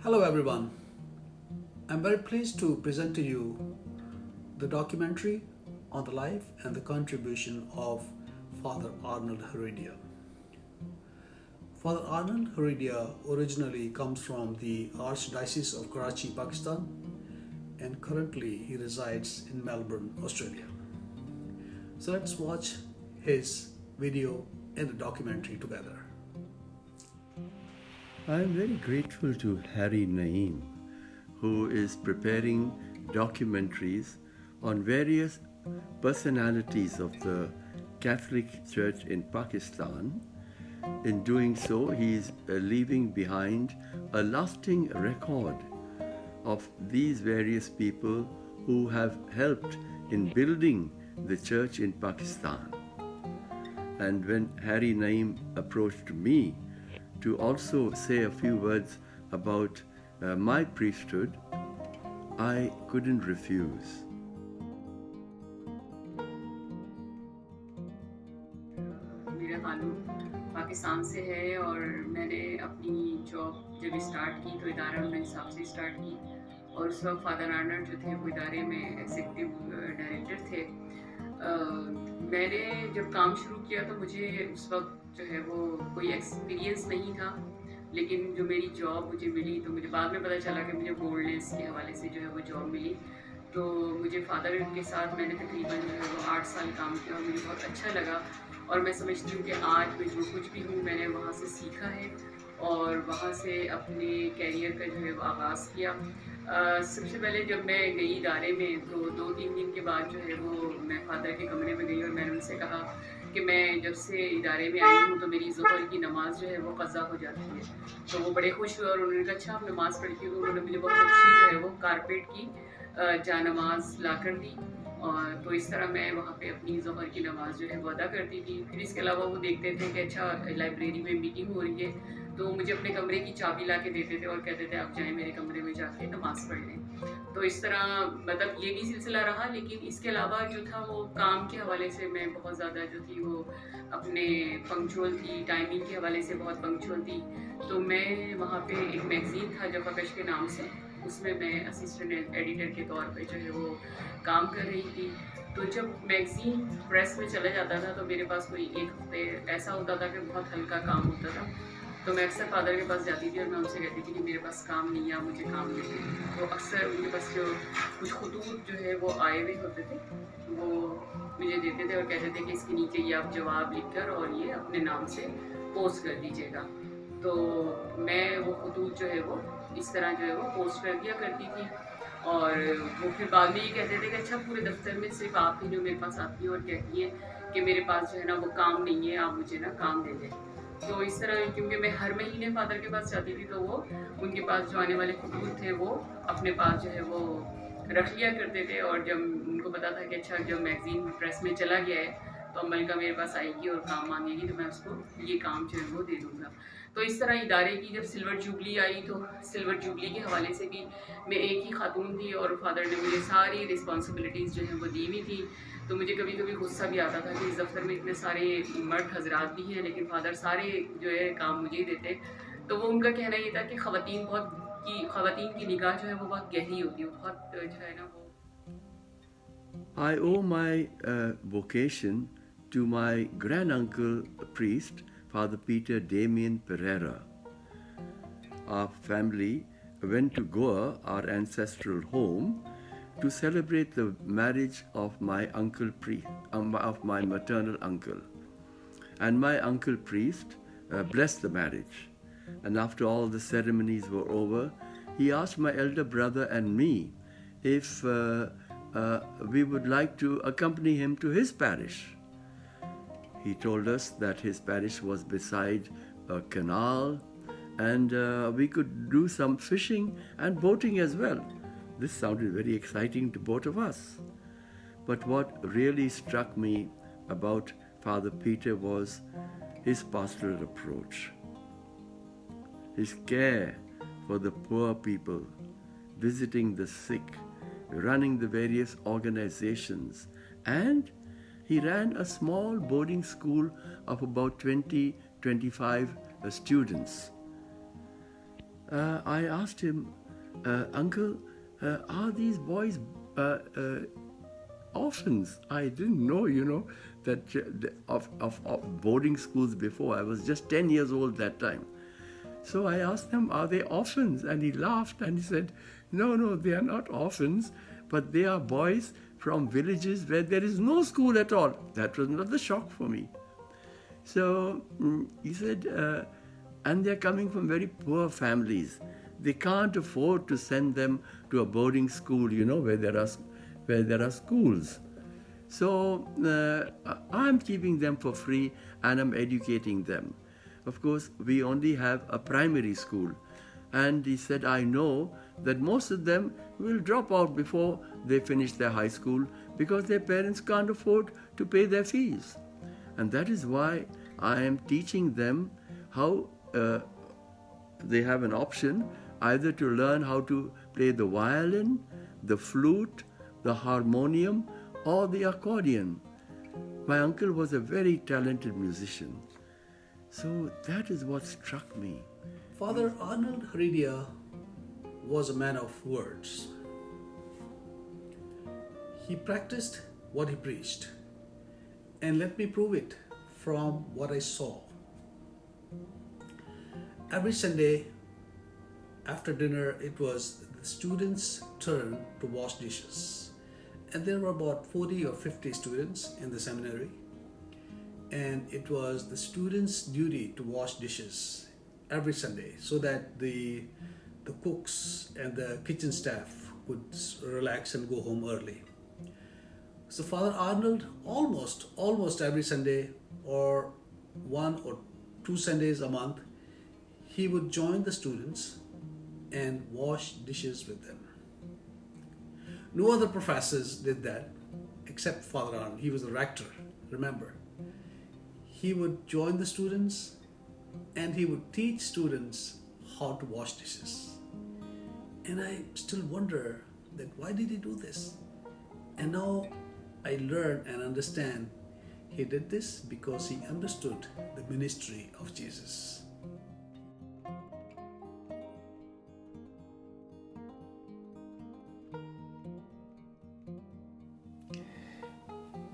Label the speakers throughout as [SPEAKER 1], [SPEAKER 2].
[SPEAKER 1] Hello, everyone. I'm very pleased to present to you the documentary on the life and the contribution of Father Arnold Heredia. Father Arnold Heredia originally comes from the Archdiocese of Karachi, Pakistan, and currently he resides in Melbourne, Australia. So let's watch his video and the documentary together.
[SPEAKER 2] I'm very grateful to Harry Naeem, who is preparing documentaries on various personalities of the Catholic Church in Pakistan. In doing so, he is leaving behind a lasting record of these various people who have helped in building the church in Pakistan. And when Harry Naeem approached me to also say a few words about my priesthood, I couldn't refuse.
[SPEAKER 3] मेरा ताल्लुक पाकिस्तान से है और मैंने अपनी job जब start की तो इदारा उन्होंने हिसाब से स्टार्ट की और उस वक्त फादर आर्नल्ड जो थे वो इदारे में एग्जीक्यूटिव डायरेक्टर थे। मैंने जब काम शुरू किया तो मुझे उस वक्त जो है वो कोई एक्सपीरियंस नहीं था, लेकिन जो मेरी जॉब मुझे मिली तो मुझे बाद में पता चला कि मुझे बोल्डनेस के हवाले से जो है वो जॉब मिली। तो मुझे फादर के साथ मैंने तकरीबन जो है वो 8 साल काम किया और मुझे बहुत अच्छा लगा और मैं समझती हूँ कि आज मैं जो कुछ भी हूँ मैंने वहाँ से सीखा है और वहाँ से अपने कैरियर का जो है वो आगाज़ किया। सबसे पहले जब मैं गई इदारे में तो 2-3 दिन के बाद जो है वो मैं फादर के कमरे में गई और मैंने उनसे कहा कि मैं जब से इदारे में आई हूँ तो मेरी ज़ोहर की नमाज़ जो है वो क़ज़ा हो जाती है। तो वो बड़े खुश हुए और उन्होंने कहा अच्छा आप नमाज़ पढ़ती हो। तो उन्होंने मुझे बहुत अच्छी जो है वो कारपेट की जा नमाज ला कर दी और तो इस तरह मैं वहाँ पे अपनी ज़ोहर की नमाज़ जो है वो अदा करती थी। फिर इसके अलावा वो देखते थे कि अच्छा लाइब्रेरी में मीटिंग हो रही है तो मुझे अपने कमरे की चाबी ला के देते थे और कहते थे आप जाएं मेरे कमरे में जाके नमाज़ पढ़ लें। तो इस तरह मतलब ये भी सिलसिला रहा, लेकिन इसके अलावा जो था वो काम के हवाले से मैं बहुत ज़्यादा जो थी वो अपने पंक्चुअल थी, टाइमिंग के हवाले से बहुत पंक्चुअल थी। तो मैं वहाँ पे एक मैगज़ीन था जफाकश के नाम से, उसमें मैं असिस्टेंट एडिटर के तौर पे जो है वो काम कर रही थी। तो जब मैगज़ीन प्रेस में चला जाता था तो मेरे पास कोई एक हफ्ते ऐसा होता था कि बहुत हल्का काम होता था। तो मैं अक्सर फादर के पास जाती थी और मैं उनसे कहती थी कि मेरे पास काम नहीं है, मुझे काम दे दें। तो अक्सर उनके पास जो कुछ खतूत जो है वो आए हुए होते थे वो मुझे देते थे और कहते थे कि इसके नीचे ये आप जवाब लिख कर और ये अपने नाम से पोस्ट कर दीजिएगा। तो मैं वो खतूत जो है वो इस तरह जो है वो पोस्ट कर दिया करती थी और वो फिर बाद में ये कहते थे कि अच्छा पूरे दफ्तर में सिर्फ आप ही जो मेरे पास आती हैं और कहती हैं कि मेरे पास जो है ना वो काम नहीं है, आप मुझे ना काम दे दें। तो इस तरह क्योंकि मैं हर महीने फादर के पास जाती थी तो वो उनके पास जो आने वाले खतूत थे वो अपने पास जो है वो रख लिया करते थे और जब उनको पता था कि अच्छा जब मैगज़ीन प्रेस में चला गया है तो मलका मेरे पास आएगी और काम मांगेगी तो मैं उसको ये काम जो है वो दे दूँगा। तो इस तरह इदारे की जब सिल्वर जुबली आई तो सिल्वर जुबली के हवाले से भी मैं एक ही खातून थी और फादर ने मुझे सारी रिस्पॉन्सिबिलिटीज़ जो हैं वो दी हुई थी। तो मुझे कभी कभी गुस्सा भी आता था कि इस दफ्तर में इतने सारे मर्द हजरात भी हैं लेकिन फादर सारे जो है काम मुझे ही देते। तो वो उनका कहना ये था कि ख़वातीन की निगाह जो है वो बहुत गहरी होती है, बहुत जो है ना वो।
[SPEAKER 2] I owe my vocation to my granduncle priest, Father Peter Damien Pereira. Our family went to Goa, our ancestral home, to celebrate the marriage of my of my maternal uncle. And my uncle priest blessed the marriage. And after all the ceremonies were over, he asked my elder brother and me if we would like to accompany him to his parish. He told us that his parish was beside a canal and we could do some fishing and boating as well. This sounded very exciting to both of us. But what really struck me about Father Peter was his pastoral approach, his care for the poor people, visiting the sick, running the various organizations, and he ran a small boarding school of about 20-25 students. I asked him, Uncle, are these boys orphans? I didn't know, that of boarding schools before. I was just 10 years old that time. So I asked them, are they orphans? And he laughed and he said, no, they are not orphans, but they are boys from villages where there is no school at all. That was another shock for me. So he said, and they're coming from very poor families. They can't afford to send them to a boarding school, where there are schools. So I'm keeping them for free and I'm educating them. Of course, we only have a primary school. And he said, I know that most of them will drop out before they finish their high school because their parents can't afford to pay their fees. And that is why I am teaching them how they have an option either to learn how to play the violin, the flute, the harmonium, or the accordion. My uncle was a very talented musician. So that is what struck me.
[SPEAKER 1] Father Arnold Heredia was a man of words. He practiced what he preached, and let me prove it from what I saw. Every Sunday after dinner, it was the students' turn to wash dishes. And there were about 40 or 50 students in the seminary. And it was the students' duty to wash dishes every Sunday so that the cooks and the kitchen staff could relax and go home early. So Father Arnold almost every Sunday or 1 or 2 Sundays a month, he would join the students and wash dishes with them. No other professors did that except Father Arnold. He was the rector, remember. He would join the students and he would teach students how to wash dishes. And I still wonder that why did he do this? And now I learn and understand he did this because he understood the ministry of Jesus.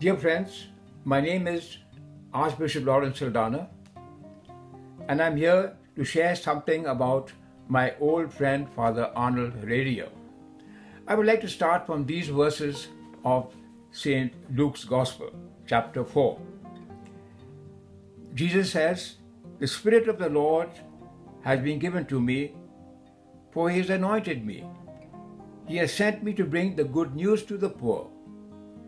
[SPEAKER 4] Dear friends, my name is Archbishop Lawrence Saldana, and I'm here to share something about my old friend Father Arnold Heredia. I would like to start from these verses of St. Luke's Gospel, chapter 4. Jesus says, "The Spirit of the Lord has been given to me, for He has anointed me. He has sent me to bring the good news to the poor,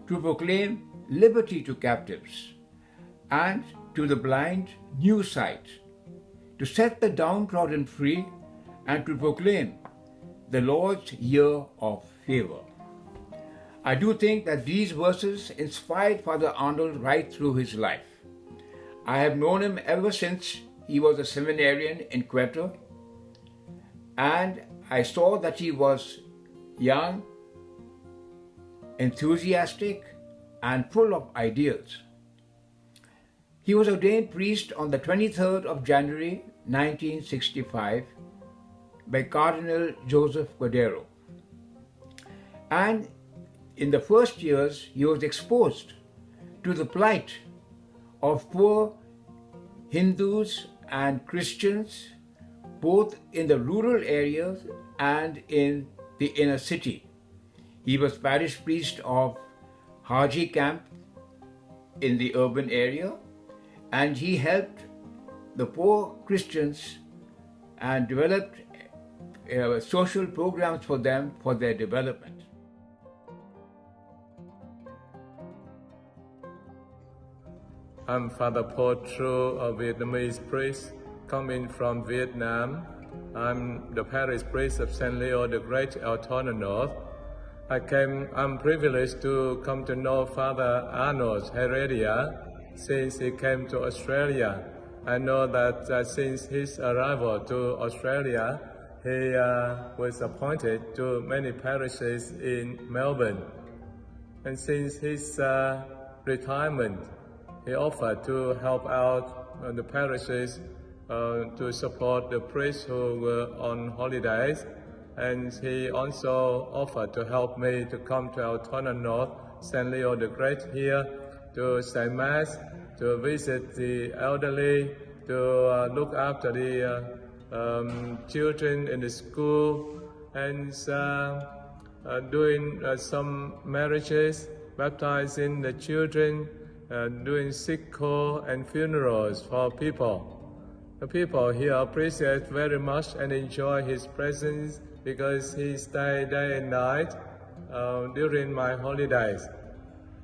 [SPEAKER 4] to proclaim liberty to captives, and to the blind new sight, to set the downtrodden free, and to proclaim the Lord's year of favor." I do think that these verses inspired Father Arnold right through his life. I have known him ever since he was a seminarian in Quetta, and I saw that he was young, enthusiastic, and full of ideas. He was ordained priest on the 23rd of January 1965 by Cardinal Joseph Cordero. And in the first years, he was exposed to the plight of poor Hindus and Christians, both in the rural areas and in the inner city. He was parish priest of Haji camp in the urban area, and he helped the poor Christians and developed social programs for them for their development.
[SPEAKER 5] I'm Father Paul Tru, a Vietnamese priest coming from Vietnam. I'm the parish priest of St. Leo the Great, Altona North. I'm privileged to come to know Father Arnold Heredia since he came to Australia. I know that since his arrival to Australia, he was appointed to many parishes in Melbourne. And since his retirement, he offered to help out the parishes to support the priests who were on holidays. And he also offered to help me to come to Altona North, St. Leo the Great here, to say Mass, to visit the elderly, to look after the children in the school, and doing some marriages, baptizing the children, doing sick call and funerals for people. The people here appreciate very much and enjoy his presence because he stays day and night during my holidays.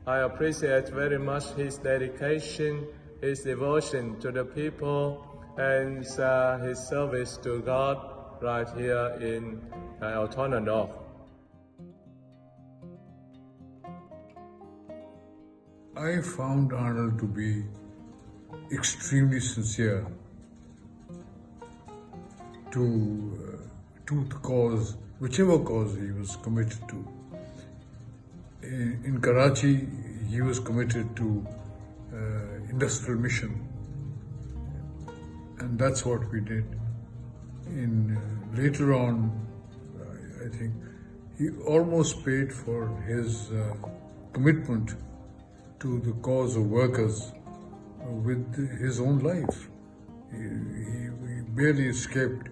[SPEAKER 5] I appreciate very much his dedication, his devotion to the people, and his service to God right here in Altona North.
[SPEAKER 6] I found Arnold to be extremely sincere to the cause, whichever cause he was committed to. In Karachi, he was committed to industrial mission, and that's what we did. Later on, I think he almost paid for his commitment to the cause of workers with his own life. He barely escaped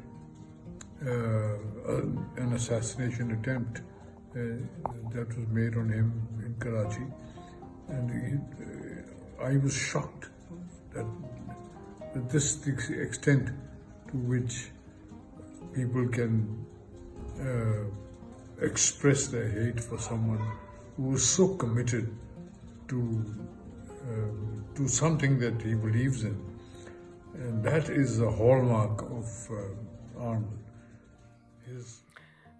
[SPEAKER 6] an assassination attempt that was made on him in Karachi, and I was shocked that this the extent to which people can express their hate for someone who was so committed to something that he believes in, and that is the hallmark of Arnold.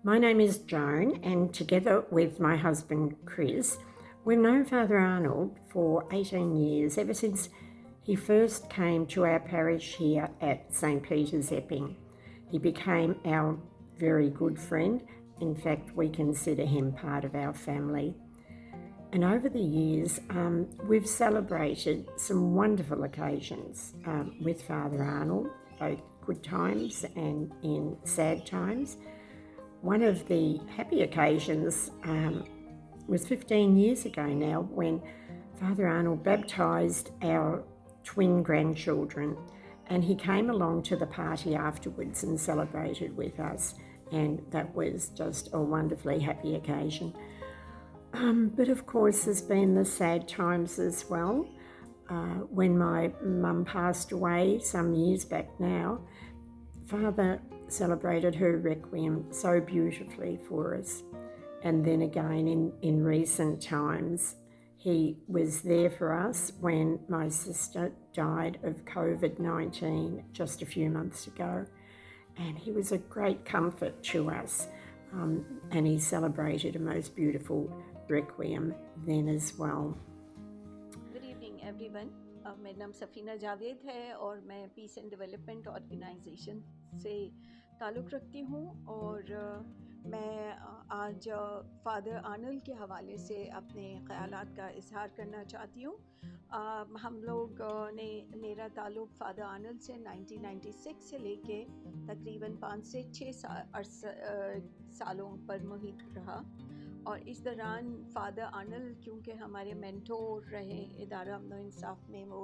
[SPEAKER 7] My name is Joan, and together with my husband Chris, we've known Father Arnold for 18 years, ever since he first came to our parish here at St. Peter's, Epping. He became our very good friend. In fact, we consider him part of our family. And over the years, we've celebrated some wonderful occasions with Father Arnold, both good times and in sad times. One of the happy occasions was 15 years ago now, when Father Arnold baptised our twin grandchildren, and he came along to the party afterwards and celebrated with us, and that was just a wonderfully happy occasion. But of course there's been the sad times as well. When my mum passed away some years back now, Father celebrated her requiem so beautifully for us. And then again in recent times, he was there for us when my sister died of COVID-19 just a few months ago. And he was a great comfort to us. And he celebrated a most beautiful requiem then as well.
[SPEAKER 8] Good evening everyone. मेरा नाम सफ़ीना जावेद है और मैं piece and development organisation से ताल्लुक़ रखती हूँ, और मैं आज फादर आर्नल्ड के हवाले से अपने ख़यालात का इजहार करना चाहती हूँ। हम लोग ने मेरा ताल्लुक़ फादर आर्नल्ड से 1996 से लेके तकरीबन 5 से 6 सालों पर मुहित रहा, और इस दौरान फादर आर्नल्ड क्योंकि हमारे मेंटोर रहे, इदारा अमन व इंसाफ में वो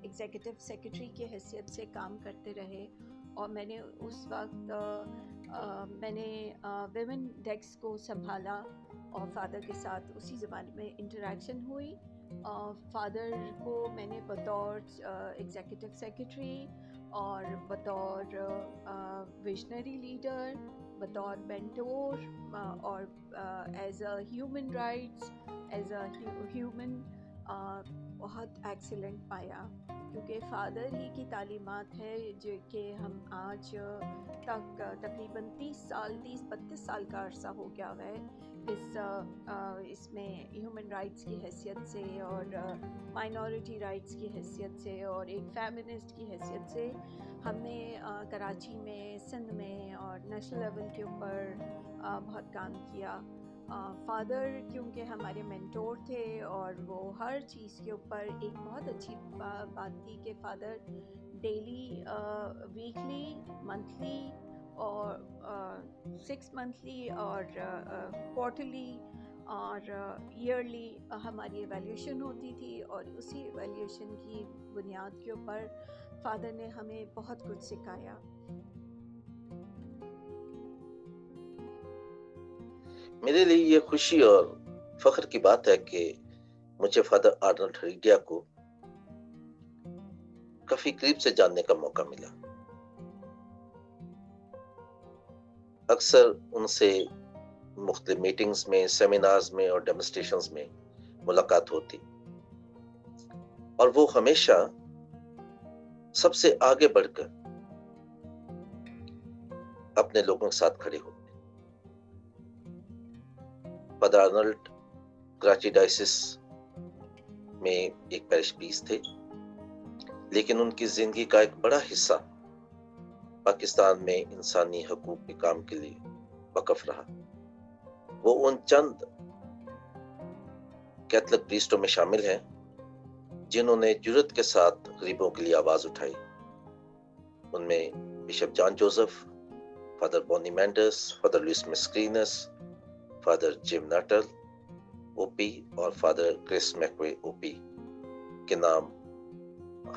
[SPEAKER 8] एग्जीक्यूटिव सेक्रेटरी की हैसियत से काम करते रहे, और मैंने उस वक्त मैंने वेमेन डेस्क को संभाला और फादर के साथ उसी ज़माने में इंटरेक्शन हुई। फादर को मैंने बतौर एग्जीक्यूटिव सेक्रेटरी और बतौर विजनरी लीडर, बतौर मेंटोर और as a human rights, as a human बहुत एक्सीलेंट पाया, क्योंकि फ़ादर ही की तालीमात है जो कि हम आज तक तकरीबन 30-32 साल का अरसा हो गया है इसमें ह्यूमन राइट्स की हैसियत से और माइनॉरिटी राइट्स की हैसियत से और एक फेमिनिस्ट की हैसियत से हमने कराची में, सिंध में और नेशनल लेवल के ऊपर बहुत काम किया। फ़ादर क्योंकि हमारे मेंटोर थे और वो हर चीज़ के ऊपर एक बहुत अच्छी बात थी कि फ़ादर डेली, वीकली, मंथली और 6 मंथली और क्वार्टरली और ईयरली हमारी एवेल्यूशन होती थी, और उसी एवेल्यूशन की बुनियाद के ऊपर फादर ने हमें बहुत कुछ सिखाया।
[SPEAKER 9] मेरे लिए ये खुशी और फख्र की बात है कि मुझे फादर आर्नल्ड हेरेडिया को काफी करीब से जानने का मौका मिला। अक्सर उनसे मुख्तलिफ मीटिंग्स में, सेमिनार्स में और डेमोन्स्ट्रेशंस में मुलाकात होती, और वो हमेशा सबसे आगे बढ़कर अपने लोगों के साथ खड़े होते। फादर आर्नल्ड कराची डायसिस में एक पैरिश प्रीस्ट थे, लेकिन उनकी जिंदगी का एक बड़ा हिस्सा पाकिस्तान में इंसानी हकूक के काम के लिए वक़्फ़ रहा। वो उन चंद कैथलिक प्रीस्टों में शामिल हैं जिन्होंने जुर्रत के साथ गरीबों के लिए आवाज उठाई। उनमें bishop John Joseph, father Bonnie Mendes, father Louis Mascarenhas, father Jim Nuttall OP और फादर क्रिस मैकवे ओपी के नाम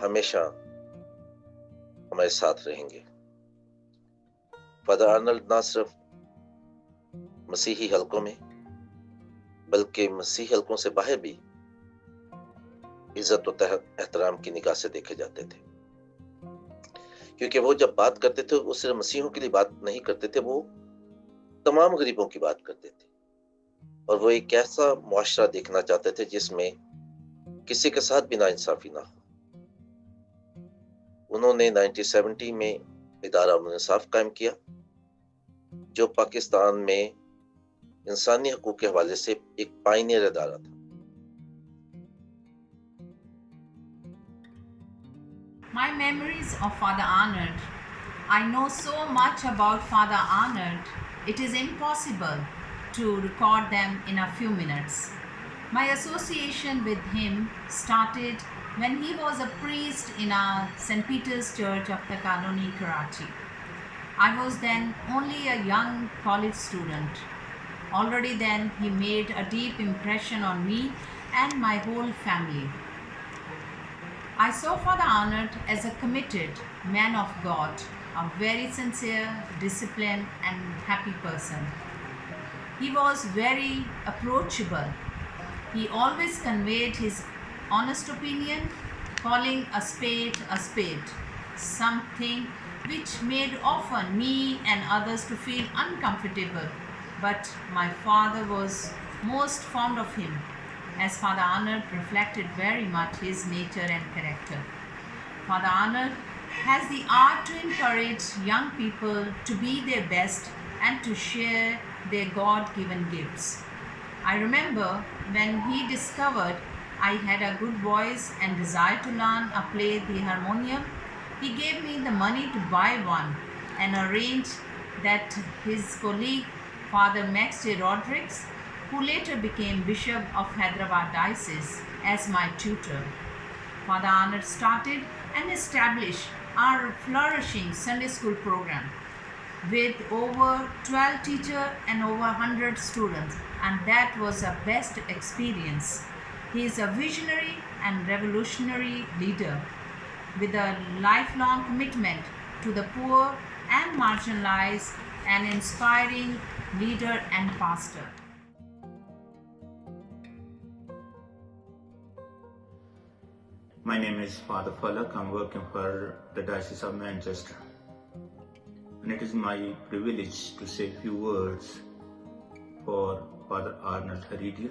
[SPEAKER 9] हमेशा हमारे साथ रहेंगे। फादर आर्नल्ड ना सिर्फ मसीही हलकों में बल्कि मसीही हलकों से बाहर भी इज्जत और एहतराम की निगाह से देखे जाते थे, क्योंकि वो जब बात करते थे वो सिर्फ मसीहों के लिए बात नहीं करते थे, वो तमाम गरीबों की बात करते थे। और वो एक ऐसा मुआशरा देखना चाहते थे जिसमें किसी के साथ भी नाइंसाफी ना हो। उन्होंने 1970 में इदारा इंसाफ कायम किया, जो पाकिस्तान में इंसानी हकूक के हवाले से एक पायनियर इदारा था।
[SPEAKER 10] My memories of Father Arnold. I know so much about Father Arnold, it is impossible to record them in a few minutes. My association with him started when he was a priest in our St. Peter's Church of the Colony, Karachi. I was then only a young college student. Already then he made a deep impression on me and my whole family. I saw Father Arnold as a committed man of God, a very sincere, disciplined and happy person. He was very approachable. He always conveyed his honest opinion, calling a spade, something which made often me and others to feel uncomfortable. But my father was most fond of him, as Father Arnold reflected very much his nature and character. Father Arnold has the art to encourage young people to be their best and to share their God-given gifts. I remember when he discovered I had a good voice and desired to learn to play the harmonium, he gave me the money to buy one and arranged that his colleague, Father Max J. Rodriguez, who later became Bishop of Hyderabad Diocese, as my tutor. Father Arnold started and established our flourishing Sunday school program with over 12 teachers and over 100 students, and that was a best experience. He is a visionary and revolutionary leader with a lifelong commitment to the poor and marginalized, an inspiring leader and pastor.
[SPEAKER 11] My name is Father Falak. I'm working for the Diocese of Manchester. And it is my privilege to say a few words for Father Arnold Heredia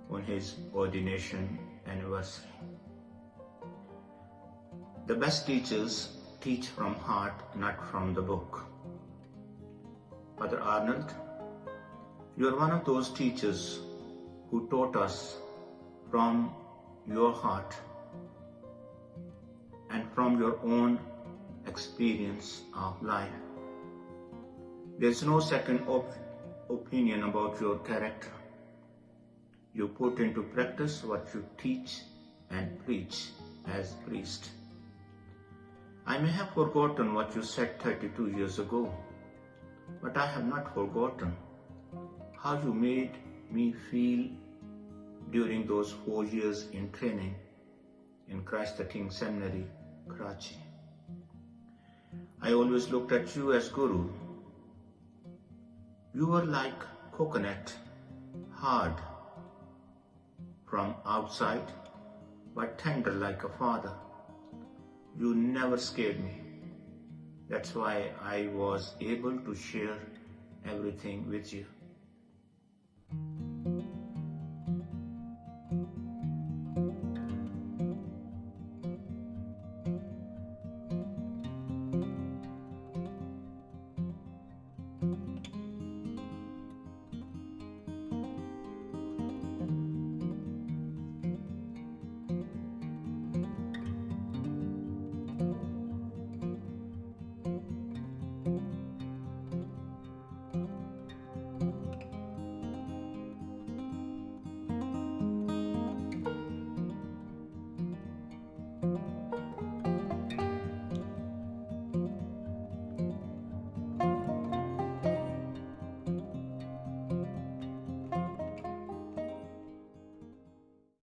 [SPEAKER 11] on his ordination anniversary. The best teachers teach from heart, not from the book. Father Arnold, you are one of those teachers who taught us from your heart and from your own experience of life. There's no second opinion about your character. You put into practice what you teach and preach as priest. I may have forgotten what you said 32 years ago, but I have not forgotten how you made me feel during those 4 years in training in Christ the King Seminary, Karachi. I always looked at you as Guru. You were like coconut, hard from outside, but tender like a father. You never scared me. That's why I was able to share everything with you.